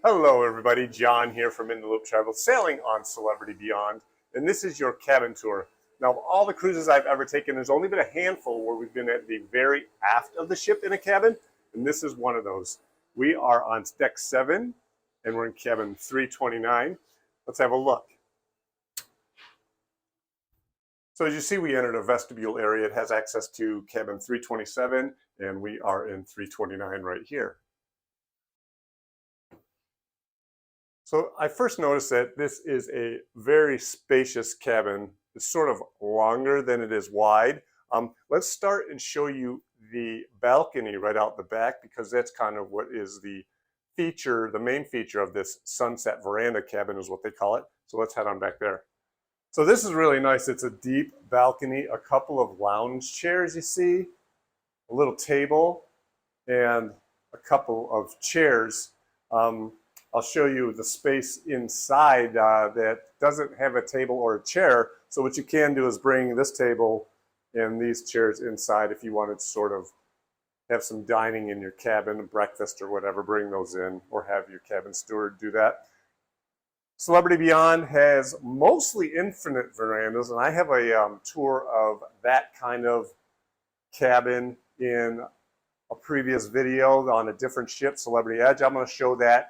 Hello everybody, John here from In the Loop Travel, sailing on Celebrity Beyond, and this is your cabin tour. Now, of all the cruises I've ever taken, there's only been a handful where we've been at the very aft of the ship in a cabin, and this is one of those. We are on deck 7, and we're in cabin 329. Let's have a look. So as you see, we entered a vestibule area. It has access to cabin 327, and we are in 329 right here. So I first noticed that this is a very spacious cabin. It's sort of longer than it is wide. Let's start and show you the balcony right out the back, because that's kind of what is the feature, the main feature of this Sunset Veranda cabin is what they call it. So let's head on back there. So this is really nice. It's a deep balcony, a couple of lounge chairs you see, a little table, and a couple of chairs. I'll show you the space inside that doesn't have a table or a chair. So what you can do is bring this table and these chairs inside if you wanted to sort of have some dining in your cabin, breakfast or whatever, bring those in, or have your cabin steward do that. Celebrity Beyond has mostly infinite verandas, and I have a tour of that kind of cabin in a previous video on a different ship, Celebrity Edge. I'm going to show that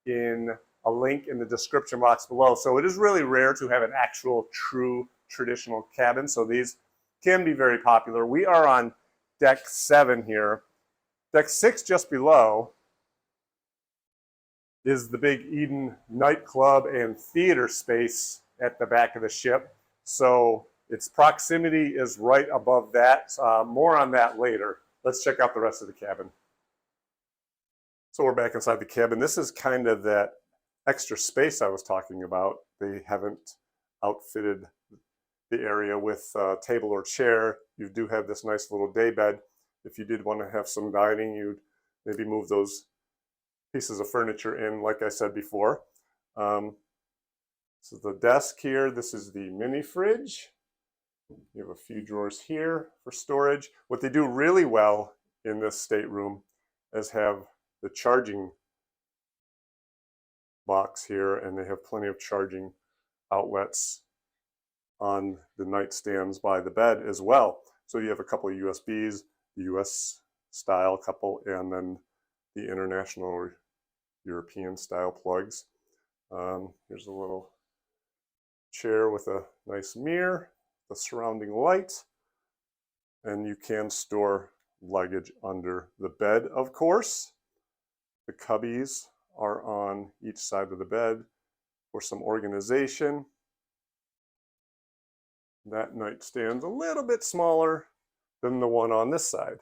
in a link in the description box below. So it is really rare to have an actual true traditional cabin, so these can be very popular. We are on deck 7 here. Deck 6 just below is the big Eden nightclub and theater space at the back of the ship. So its proximity is right above that. More on that later. Let's check out the rest of the cabin. So we're back inside the cabin. This is kind of that extra space I was talking about. They haven't outfitted the area with a table or chair. You do have this nice little day bed. If you did want to have some dining, you'd maybe move those pieces of furniture in, like I said before. So the desk here, this is the mini fridge. You have a few drawers here for storage. What they do really well in this stateroom is have the charging box here, and they have plenty of charging outlets on the nightstands by the bed as well. So you have a couple of USBs, the US style couple, and then the international or European style plugs. Here's a little chair with a nice mirror, the surrounding light, and you can store luggage under the bed, of course. The cubbies are on each side of the bed for some organization. That nightstand's a little bit smaller than the one on this side.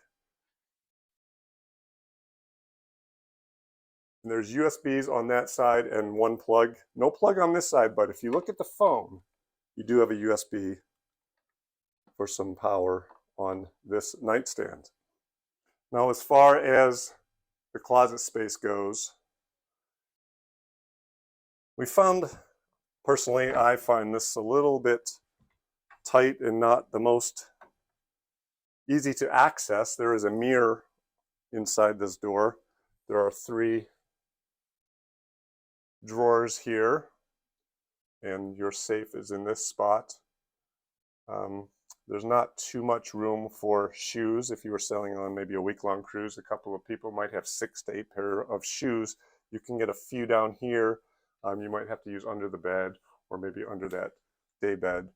And there's USBs on that side and one plug. No plug on this side, but if you look at the phone, you do have a USB for some power on this nightstand. Now, as far as the closet space goes, personally, I find this a little bit tight and not the most easy to access. There is a mirror inside this door. There are 3 drawers here, and your safe is in this spot. There's not too much room for shoes. If you were sailing on maybe a week-long cruise, a couple of people might have 6 to 8 pair of shoes. You can get a few down here. You might have to use under the bed or maybe under that day bed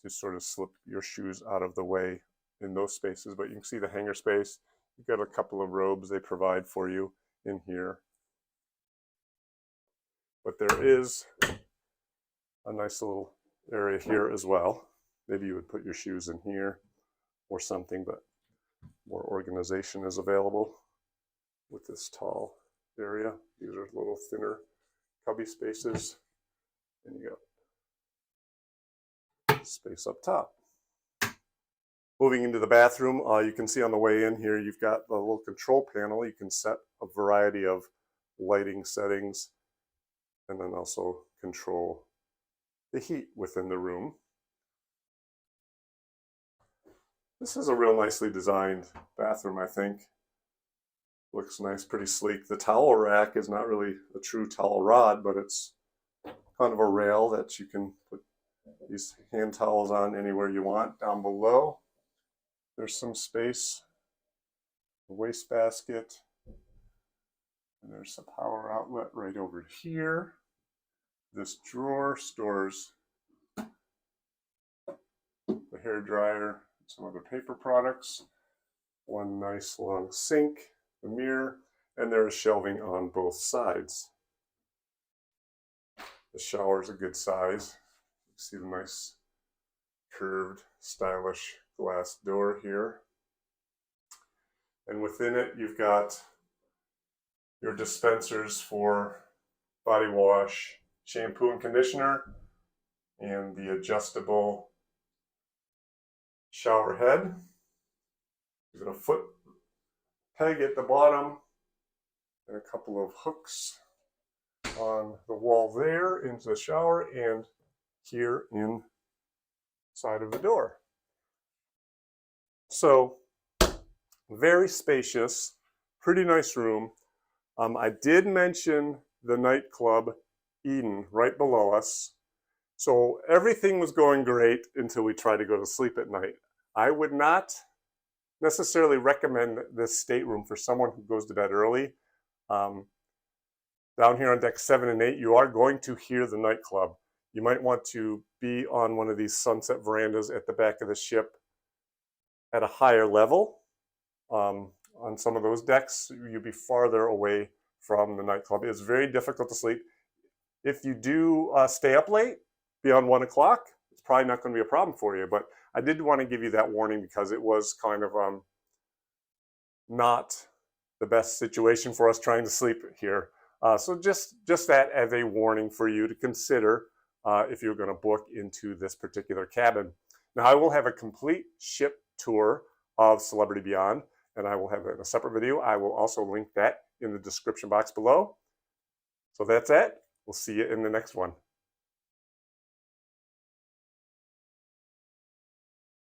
to sort of slip your shoes out of the way in those spaces. But you can see the hanger space. You've got a couple of robes they provide for you in here. But there is a nice little area here as well. Maybe you would put your shoes in here or something, but more organization is available with this tall area. These are little thinner cubby spaces, and you got space up top. Moving into the bathroom, you can see on the way in here, you've got a little control panel. You can set a variety of lighting settings and then also control the heat within the room. This is a real nicely designed bathroom, I think. Looks nice, pretty sleek. The towel rack is not really a true towel rod, but it's kind of a rail that you can put these hand towels on anywhere you want. Down below, there's some space, a wastebasket, and there's a power outlet right over here. This drawer stores the hair dryer, some other paper products, one nice long sink, a mirror, and there is shelving on both sides. The shower is a good size. You see the nice curved, stylish glass door here. And within it, you've got your dispensers for body wash, shampoo and conditioner, and the adjustable shower head. You've got a foot peg at the bottom and a couple of hooks on the wall there into the shower and here inside of the door. So very spacious, pretty nice room. I did mention the nightclub Eden right below us. So everything was going great until we tried to go to sleep at night. I would not necessarily recommend this stateroom for someone who goes to bed early. Down here on deck 7 and 8, you are going to hear the nightclub. You might want to be on one of these sunset verandas at the back of the ship at a higher level. On some of those decks, you'll be farther away from the nightclub. It's very difficult to sleep. If you do stay up late, beyond 1 o'clock, it's probably not going to be a problem for you. But I did want to give you that warning because it was kind of not the best situation for us trying to sleep here. So just that as a warning for you to consider if you're going to book into this particular cabin. Now, I will have a complete ship tour of Celebrity Beyond, and I will have it in a separate video. I will also link that in the description box below. So that's it. We'll see you in the next one.